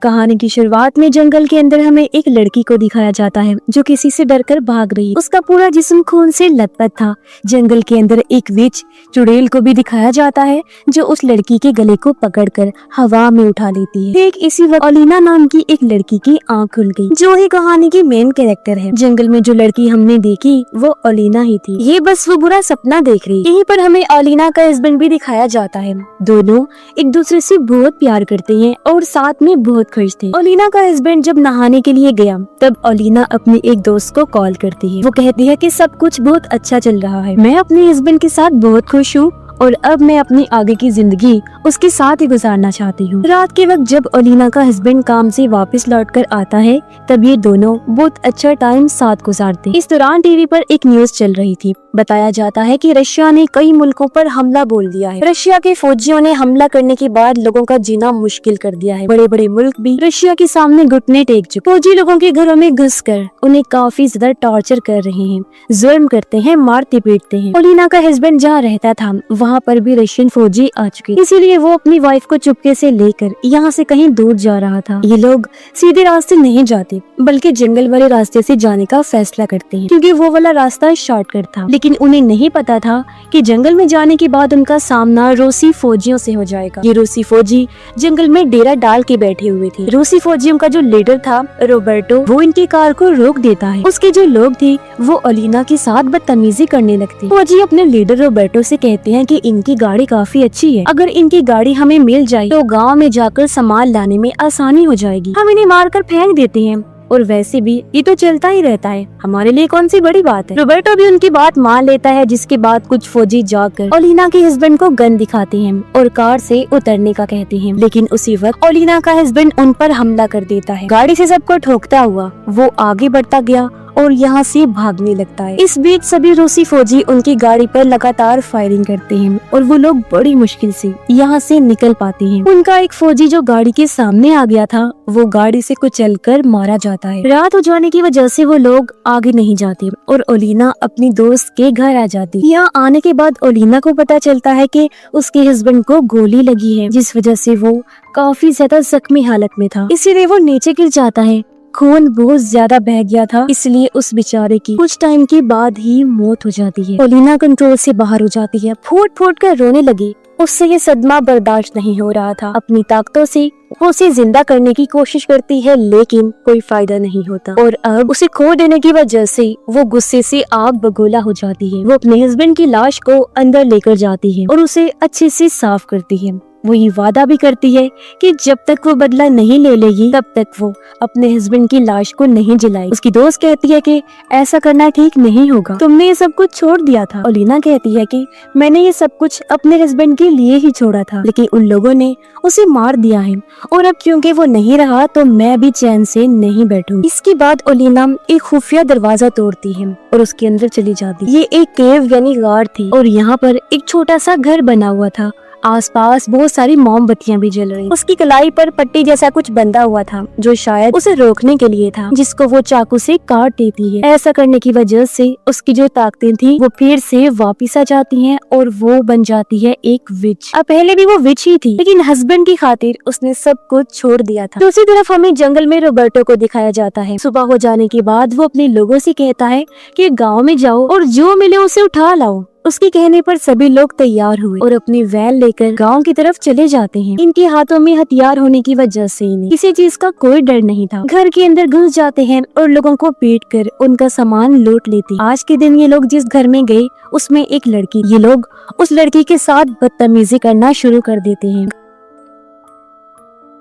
कहानी की शुरुआत में जंगल के अंदर हमें एक लड़की को दिखाया जाता है जो किसी से डरकर भाग रही है। उसका पूरा जिस्म खून से लथपथ था। जंगल के अंदर एक विच चुड़ैल को भी दिखाया जाता है जो उस लड़की के गले को पकड़कर हवा में उठा लेती है। ठीक इसी वक्त ओलिना नाम की एक लड़की की आंख खुल गई जो ही कहानी की मेन कैरेक्टर है। जंगल में जो लड़की हमने देखी वो ओलिना ही थी। ये बस वो बुरा सपना देख रही। यहीं पर हमें ओलिना का हस्बैंड भी दिखाया जाता है। दोनों एक दूसरे से बहुत प्यार करते हैं और साथ में बहुत खुश थे। ओलिना का हस्बैंड जब नहाने के लिए गया तब ओलिना अपनी एक दोस्त को कॉल करती है। वो कहती है कि सब कुछ बहुत अच्छा चल रहा है, मैं अपने हस्बैंड के साथ बहुत खुश हूँ और अब मैं अपनी आगे की जिंदगी उसके साथ ही गुजारना चाहती हूँ। रात के वक्त जब ओलिना का हस्बैंड काम से वापस लौटकर आता है तब ये दोनों बहुत अच्छा टाइम साथ गुजारते। इस दौरान टीवी पर एक न्यूज चल रही थी। बताया जाता है कि रशिया ने कई मुल्कों पर हमला बोल दिया है। रशिया के फौजियों ने हमला करने के बाद लोगों का जीना मुश्किल कर दिया है। बड़े बड़े मुल्क भी रशिया के सामने घुटने टेक चुके। फौजी लोगों के घरों में घुसकर उन्हें काफी ज्यादा टॉर्चर कर रहे हैं, जुल्म करते हैं, मारते पीटते हैं। ओलिना का हस्बैंड जहाँ रहता था वहाँ पर भी रशियन फौजी आ चुके, इसीलिए वो अपनी वाइफ को चुपके से लेकर यहाँ से कहीं दूर जा रहा था। ये लोग सीधे रास्ते नहीं जाते बल्कि जंगल वाले रास्ते से जाने का फैसला करते हैं क्योंकि वो वाला रास्ता शॉर्टकट था। लेकिन उन्हें नहीं पता था कि जंगल में जाने के बाद उनका सामना रूसी फौजियों से हो जाएगा। ये रूसी फौजी जंगल में डेरा डाल के बैठे हुए थे। रूसी फौजियों का जो लीडर था रोबर्टो, वो इनकी कार को रोक देता है। उसके जो लोग थे वो ओलिना के साथ बदतमीजी करने लगते। फौजी अपने लीडर रोबर्टो से कहते हैं कि इनकी गाड़ी काफी अच्छी है, अगर इनकी गाड़ी हमें मिल जाए तो गाँव में जाकर सामान लाने में आसानी हो जाएगी, हम इन्हें मारकर फेंक देते हैं और वैसे भी ये तो चलता ही रहता है, हमारे लिए कौन सी बड़ी बात है। रोबर्टो भी उनकी बात मान लेता है जिसके बाद कुछ फौजी जाकर ओलिना के हस्बैंड को गन दिखाते हैं और कार से उतरने का कहते हैं। लेकिन उसी वक्त ओलिना का हस्बैंड उन पर हमला कर देता है। गाड़ी से सबको ठोकता हुआ वो आगे बढ़ता गया और यहाँ से भागने लगता है। इस बीच सभी रूसी फौजी उनकी गाड़ी पर लगातार फायरिंग करते हैं और वो लोग बड़ी मुश्किल से यहाँ से निकल पाते हैं। उनका एक फौजी जो गाड़ी के सामने आ गया था वो गाड़ी से कुचलकर मारा जाता है। रात हो जाने की वजह से वो लोग आगे नहीं जाते और ओलिना अपनी दोस्त के घर आ जाती। यहाँ आने के बाद ओलिना को पता चलता है कि उसके हस्बैंड को गोली लगी है जिस वजह से वो काफी ज्यादा जख्मी हालत में था, इसीलिए वो नीचे गिर जाता है। खून बहुत ज्यादा बह गया था इसलिए उस बेचारे की कुछ टाइम के बाद ही मौत हो जाती है। ओलिना कंट्रोल से बाहर हो जाती है, फूट फूट कर रोने लगी। उससे ये सदमा बर्दाश्त नहीं हो रहा था। अपनी ताकतों से वो उसे जिंदा करने की कोशिश करती है लेकिन कोई फायदा नहीं होता और अब उसे खो देने की वजह से वो गुस्से से आग बगोला हो जाती है। वो अपने हस्बैंड की लाश को अंदर लेकर जाती है और उसे अच्छे से साफ करती है। वो ये वादा भी करती है कि जब तक वो बदला नहीं ले लेगी तब तक वो अपने हस्बैंड की लाश को नहीं जलाएगी। उसकी दोस्त कहती है कि ऐसा करना ठीक नहीं होगा, तुमने ये सब कुछ छोड़ दिया था। ओलिना कहती है कि मैंने ये सब कुछ अपने हस्बैंड के लिए ही छोड़ा था लेकिन उन लोगों ने उसे मार दिया है और अब क्योंकि वो नहीं रहा तो मैं भी चैन से नहीं बैठूंगी। इसके बाद ओलिना एक खुफिया दरवाजा तोड़ती है और उसके अंदर चली जाती। ये एक केव यानी गार थी और यहाँ पर एक छोटा सा घर बना हुआ था। आसपास बहुत सारी मोमबत्तियां भी जल रही। उसकी कलाई पर पट्टी जैसा कुछ बंधा हुआ था जो शायद उसे रोकने के लिए था, जिसको वो चाकू से काट देती है। ऐसा करने की वजह से उसकी जो ताकतें थी वो फिर से वापस आ जाती हैं और वो बन जाती है एक विच। अब पहले भी वो विच ही थी लेकिन हस्बैंड की खातिर उसने सब कुछ छोड़ दिया था। दूसरी तरफ हमें जंगल में रोबर्टो को दिखाया जाता है। सुबह हो जाने के बाद वो अपने लोगों से कहता है कि गाँव में जाओ और जो मिले उसे उठा लाओ। उसके कहने पर सभी लोग तैयार हुए और अपनी वैन लेकर गांव की तरफ चले जाते हैं। इनके हाथों में हथियार होने की वजह से इन्हें किसी चीज का कोई डर नहीं था। घर के अंदर घुस जाते हैं और लोगों को पीट कर उनका सामान लूट लेते। आज के दिन ये लोग जिस घर में गए उसमें एक लड़की, ये लोग उस लड़की के साथ बदतमीजी करना शुरू कर देते हैं।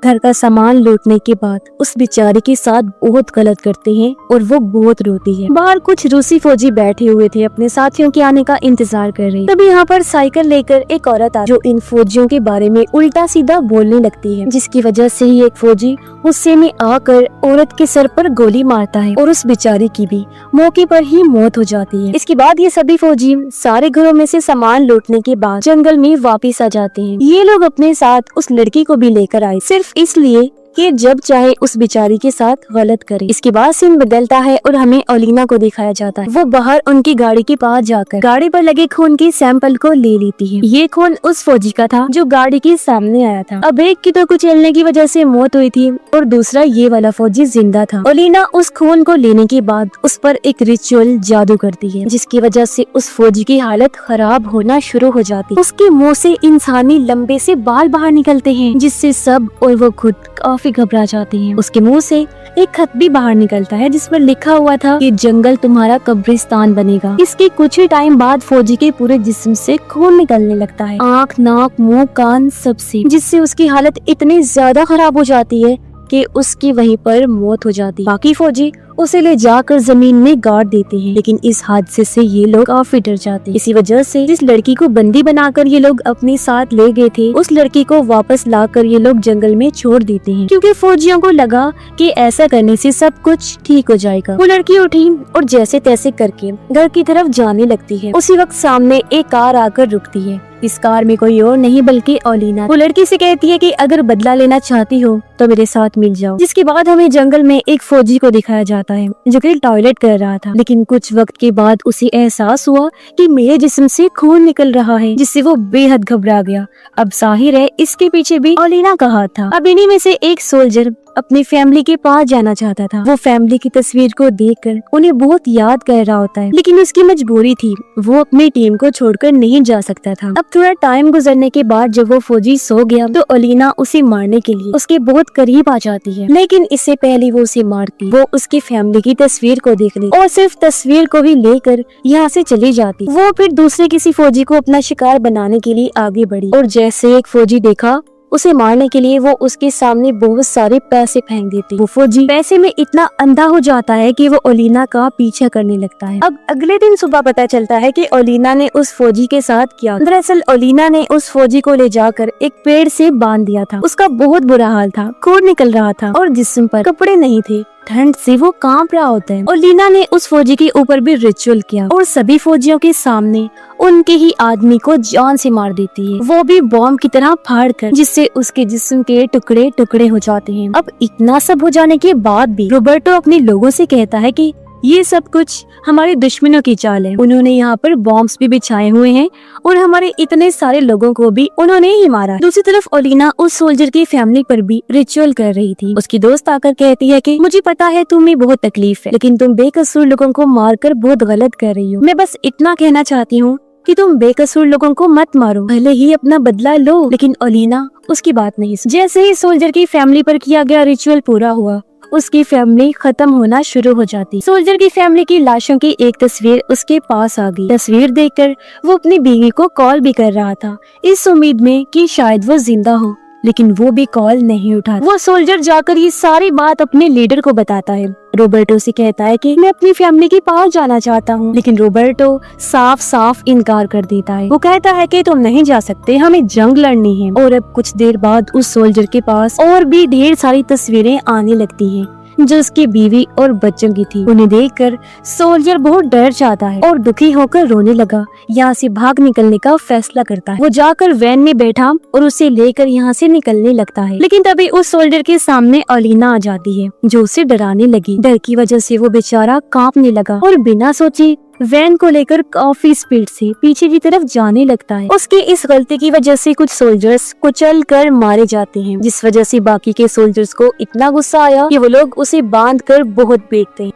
घर का सामान लूटने के बाद उस बेचारे के साथ बहुत गलत करते हैं और वो बहुत रोती है। बाहर कुछ रूसी फौजी बैठे हुए थे अपने साथियों के आने का इंतजार कर रहे। तभी यहाँ पर साइकिल लेकर एक औरत जो इन फौजियों के बारे में उल्टा सीधा बोलने लगती है जिसकी वजह से ही एक फौजी गुस्से में आकर औरत के सर पर गोली मारता है और उस बेचारे की भी मौके पर ही मौत हो जाती है। इसके बाद ये सभी फौजी सारे घरों में से सामान लूटने के बाद जंगल में वापिस आ जाते हैं। ये लोग अपने साथ उस लड़की को भी लेकर आए सिर्फ इसलिए कि जब चाहे उस बेचारी के साथ गलत करे। इसके बाद सीन बदलता है और हमें ओलिना को दिखाया जाता है। वो बाहर उनकी गाड़ी के पास जाकर गाड़ी पर लगे खून की सैंपल को ले लेती है। ये खून उस फौजी का था जो गाड़ी के सामने आया था। अब एक की तो कुचलने की वजह से मौत हुई थी और दूसरा ये वाला फौजी जिंदा था। ओलिना उस खून को लेने के बाद उस पर एक रिचुअल जादू करती है, जिसकी वजह से उस फौजी की हालत खराब होना शुरू हो जाती है। उसके मुंह से इंसानी लंबे से बाल बाहर निकलते हैं, जिससे सब और वो खुद काफी घबरा जाते हैं। उसके मुंह से एक खत भी बाहर निकलता है जिस पर लिखा हुआ था कि जंगल तुम्हारा कब्रिस्तान बनेगा। इसके कुछ ही टाइम बाद फौजी के पूरे जिस्म से खून निकलने लगता है, आँख, नाक, मुंह, कान सबसे, जिससे उसकी हालत इतनी ज्यादा खराब हो जाती है कि उसकी वहीं पर मौत हो जाती है। बाकी फौजी उसे ले जाकर जमीन में गाड़ देते हैं, लेकिन इस हादसे से ये लोग काफी डर जाते हैं। इसी वजह से जिस लड़की को बंदी बनाकर ये लोग अपने साथ ले गए थे, उस लड़की को वापस लाकर ये लोग जंगल में छोड़ देते हैं, क्योंकि फौजियों को लगा कि ऐसा करने से सब कुछ ठीक हो जाएगा। वो लड़की उठी और जैसे तैसे करके घर की तरफ जाने लगती है। उसी वक्त सामने एक कार आकर रुकती है। इस कार में कोई और नहीं बल्कि ओलिना। वो लड़की से कहती है कि अगर बदला लेना चाहती हो तो मेरे साथ मिल जाओ। जिसके बाद हमें जंगल में एक फौजी को दिखाया जाता है जो कि टॉयलेट कर रहा था, लेकिन कुछ वक्त के बाद उसे एहसास हुआ कि मेरे जिस्म से खून निकल रहा है, जिससे वो बेहद घबरा गया। अब जाहिर है इसके पीछे भी ओलिना का हाथ था। अब इन्हीं में से एक सोल्जर अपनी फैमिली के पास जाना चाहता था। वो फैमिली की तस्वीर को देखकर उन्हें बहुत याद कर रहा होता है, लेकिन उसकी मजबूरी थी, वो अपनी टीम को छोड़कर नहीं जा सकता था। अब थोड़ा टाइम गुजरने के बाद जब वो फौजी सो गया तो ओलिना उसे मारने के लिए उसके बहुत करीब आ जाती है, लेकिन इससे पहले वो उसे मारती, वो उसकी फैमिली की तस्वीर को देख ली और सिर्फ तस्वीर को भी लेकर यहाँ से चली जाती। वो फिर दूसरे किसी फौजी को अपना शिकार बनाने के लिए आगे बढ़ी और जैसे एक फौजी देखा उसे मारने के लिए वो उसके सामने बहुत सारे पैसे फेंक देती। वो फौजी पैसे में इतना अंधा हो जाता है कि वो ओलिना का पीछा करने लगता है। अब अगले दिन सुबह पता चलता है कि ओलिना ने उस फौजी के साथ किया। दरअसल ओलिना ने उस फौजी को ले जाकर एक पेड़ से बांध दिया था। उसका बहुत बुरा हाल था, खून निकल रहा था और जिस्म पर कपड़े नहीं थे, ठंड से वो कांप रहा होता है। और लीना ने उस फौजी के ऊपर भी रिचुअल किया और सभी फौजियों के सामने उनके ही आदमी को जान से मार देती है, वो भी बॉम्ब की तरह फाड़कर, जिससे उसके जिस्म के टुकड़े टुकड़े हो जाते हैं। अब इतना सब हो जाने के बाद भी रोबर्टो अपने लोगों से कहता है कि ये सब कुछ हमारे दुश्मनों की चाल है, उन्होंने यहाँ पर बॉम्ब्स भी बिछाए हुए हैं और हमारे इतने सारे लोगों को भी उन्होंने ही मारा। दूसरी तरफ ओलिना उस सोल्जर की फैमिली पर भी रिचुअल कर रही थी। उसकी दोस्त आकर कहती है कि मुझे पता है तुम्हें बहुत तकलीफ है, लेकिन तुम बेकसूर लोगों को मारकर बहुत गलत कर रही हो। मैं बस इतना कहना चाहती हूँ कि तुम बेकसूर लोगों को मत मारो, भले ही अपना बदला लो। लेकिन ओलिना उसकी बात नहीं सुनी। जैसे ही सोल्जर की फैमिली पर किया गया रिचुअल पूरा हुआ, उसकी फैमिली खत्म होना शुरू हो जाती। सोल्जर की फैमिली की लाशों की एक तस्वीर उसके पास आ गई। तस्वीर देखकर वो अपनी बीवी को कॉल भी कर रहा था, इस उम्मीद में कि शायद वो जिंदा हो, लेकिन वो भी कॉल नहीं उठा। वो सोल्जर जाकर ये सारी बात अपने लीडर को बताता है। रोबर्टो से कहता है कि मैं अपनी फैमिली के पास जाना चाहता हूँ, लेकिन रोबर्टो साफ साफ इनकार कर देता है। वो कहता है कि तुम नहीं जा सकते, हमें जंग लड़नी है। और अब कुछ देर बाद उस सोल्जर के पास और भी ढेर सारी तस्वीरें आने लगती हैं जो उसकी बीवी और बच्चों की थी। उन्हें देखकर सोल्जर बहुत डर जाता है और दुखी होकर रोने लगा। यहाँ से भाग निकलने का फैसला करता है। वो जाकर वैन में बैठा और उसे लेकर यहाँ से निकलने लगता है, लेकिन तभी उस सोल्जर के सामने ओलिना आ जाती है जो उसे डराने लगी। डर की वजह से वो बेचारा कांपने लगा और बिना सोचे वैन को लेकर काफी स्पीड से पीछे की तरफ जाने लगता है। उसकी इस गलती की वजह से कुछ सोल्जर्स कुचल कर मारे जाते हैं, जिस वजह से बाकी के सोल्जर्स को इतना गुस्सा आया कि वो लोग उसे बांध कर बहुत पीटते हैं।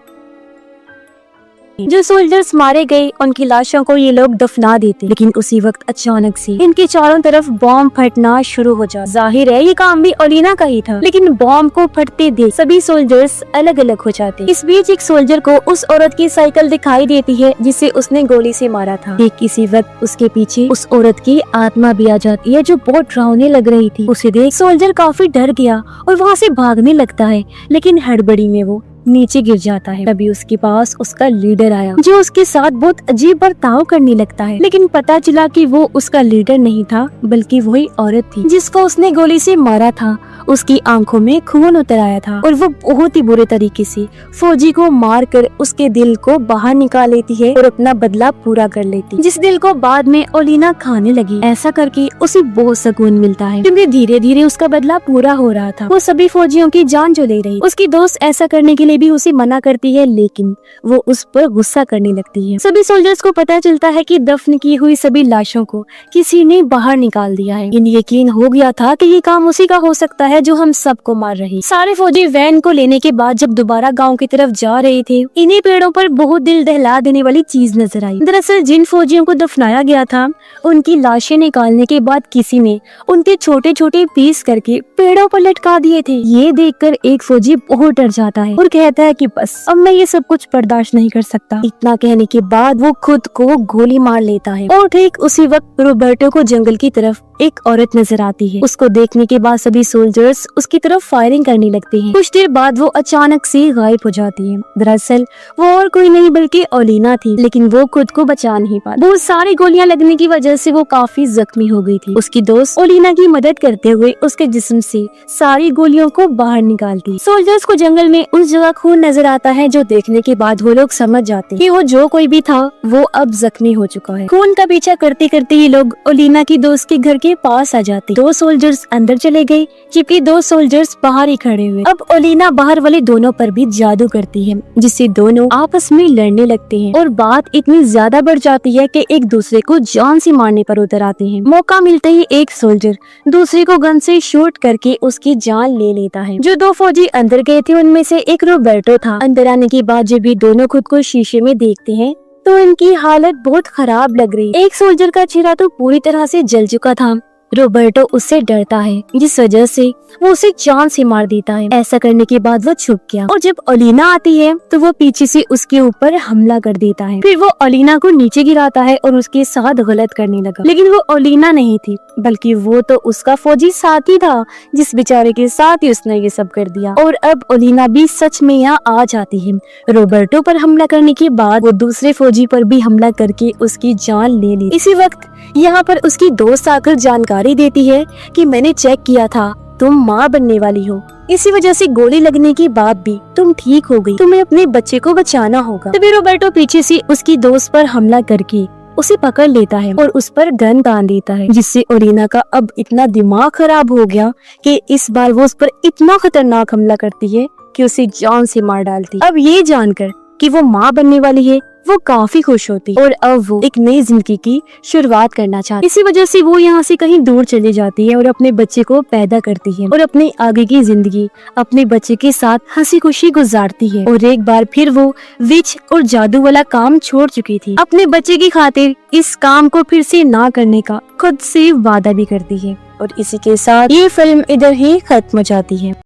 जो सोल्जर्स मारे गए उनकी लाशों को ये लोग दफना देते, लेकिन उसी वक्त अचानक से इनके चारों तरफ बॉम्ब फटना शुरू हो जाता। जाहिर है ये काम भी ओलिना का ही था, लेकिन बॉम्ब को फटते देख सभी सोल्जर्स अलग अलग हो जाते। इस बीच एक सोल्जर को उस औरत की साइकिल दिखाई देती है जिसे उसने गोली से मारा था। ठीक इसी वक्त उसके पीछे उस औरत की आत्मा भी आ जाती है जो बहुत डरावने लग रही थी। उसे देख सोल्जर काफी डर गया और वहाँ से भागने लगता है, लेकिन हड़बड़ी में वो नीचे गिर जाता है। तभी उसके पास उसका लीडर आया, जो उसके साथ बहुत अजीब बर्ताव करने लगता है। लेकिन पता चला कि वो उसका लीडर नहीं था, बल्कि वही औरत थी जिसको उसने गोली से मारा था। उसकी आंखों में खून उतर आया था और वो बहुत ही बुरे तरीके से फौजी को मारकर उसके दिल को बाहर निकाल लेती है और अपना बदला पूरा कर लेती, जिस दिल को बाद में ओलिना खाने लगी। ऐसा करके उसे बहुत सुकून मिलता है, क्योंकि धीरे धीरे उसका बदला पूरा हो रहा था। वो सभी फौजियों की जान जो ले रही। उसकी दोस्त ऐसा करने के लिए भी उसे मना करती है, लेकिन वो उस पर गुस्सा करने लगती है। सभी सोल्जर्स को पता चलता है कि दफन की हुई सभी लाशों को किसी ने बाहर निकाल दिया है। इन्हें यकीन हो गया था कि ये काम उसी का हो सकता है जो हम सबको मार रही। सारे फौजी वैन को लेने के बाद जब दोबारा गांव की तरफ जा रहे थे, इन्हीं पेड़ों पर बहुत दिल दहला देने वाली चीज नजर आई। दरअसल जिन फौजियों को दफनाया गया था, उनकी लाशें निकालने के बाद किसी ने उनके छोटे छोटे पीस करके पेड़ों पर लटका दिए थे। ये देखकर एक फौजी बहुत डर जाता है और कहता है कि बस अब मैं ये सब कुछ बर्दाश्त नहीं कर सकता। इतना कहने के बाद वो खुद को गोली मार लेता है और ठीक उसी वक्त रोबर्टो को जंगल की तरफ एक औरत नजर आती है। उसको देखने के बाद सभी सोल्जर्स उसकी तरफ फायरिंग करने लगते हैं। कुछ देर बाद वो अचानक से गायब हो जाती है। दरअसल वो और कोई नहीं बल्कि ओलिना थी, लेकिन वो खुद को बचा नहीं पाती। बहुत सारी गोलियां लगने की वजह से वो काफी जख्मी हो गई थी। उसकी दोस्त ओलिना की मदद करते हुए उसके जिस्म से सारी गोलियों को बाहर निकालती। सोल्जर्स को जंगल में उस जगह खून नजर आता है, जो देखने के बाद वो लोग समझ जाते हैं कि वो जो कोई भी था वो अब जख्मी हो चुका है। खून का पीछा करते करते ही लोग ओलिना की दोस्त के घर के पास आ जाते। दो सोल्जर्स अंदर चले गए, जबकि दो सोल्जर्स बाहर ही खड़े हुए। अब ओलिना बाहर वाले दोनों पर भी जादू करती है, जिससे दोनों आपस में लड़ने लगते हैं और बात इतनी ज्यादा बढ़ जाती है कि एक दूसरे को जान से मारने पर उतर आते हैं। मौका मिलते ही एक सोल्जर दूसरे को गन से शूट करके उसकी जान ले लेता है। जो दो फौजी अंदर गए थे उनमें से एक रोबर्टो था। अंदर आने के बाद जब भी दोनों खुद को शीशे में देखते हैं तो इनकी हालत बहुत खराब लग रही। एक सोल्जर का चेहरा तो पूरी तरह से जल चुका था। रोबर्टो उससे डरता है, जिस वजह से वो उसे जान से मार देता है। ऐसा करने के बाद वो छुप गया और जब ओलिना आती है तो वो पीछे से उसके ऊपर हमला कर देता है। फिर वो ओलिना को नीचे गिराता है और उसके साथ गलत करने लगा। लेकिन वो ओलिना नहीं थी, बल्कि वो तो उसका फौजी साथी था, जिस बेचारे के साथ ही उसने ये सब कर दिया। और अब ओलिना भी सच में यहाँ आ जाती है। रोबर्टो पर हमला करने के बाद वो दूसरे फौजी पर भी हमला करके उसकी जान ले ली। इसी वक्त यहाँ पर उसकी दोस्त आकर जानकारी देती है कि मैंने चेक किया था, तुम माँ बनने वाली हो। इसी वजह से गोली लगने के बाद भी तुम ठीक हो गई। तुम्हें अपने बच्चे को बचाना होगा। तभी रोबर्टो पीछे से उसकी दोस्त पर हमला करके उसे पकड़ लेता है और उस पर गन तान देता है, जिससे ओलिना का अब इतना दिमाग खराब हो गया कि इस बार वो उस पर इतना खतरनाक हमला करती है कि उसे जान से मार डालती। अब ये जानकर कि वो माँ बनने वाली है, वो काफी खुश होती और अब वो एक नई जिंदगी की शुरुआत करना चाहती। इसी वजह से वो यहाँ से कहीं दूर चली जाती है और अपने बच्चे को पैदा करती है और अपने आगे की जिंदगी अपने बच्चे के साथ हंसी खुशी गुजारती है। और एक बार फिर वो विच और जादू वाला काम छोड़ चुकी थी। अपने बच्चे की खातिर इस काम को फिर से ना करने का खुद से वादा भी करती है। और इसी के साथ ये फिल्म इधर ही खत्म हो जाती है।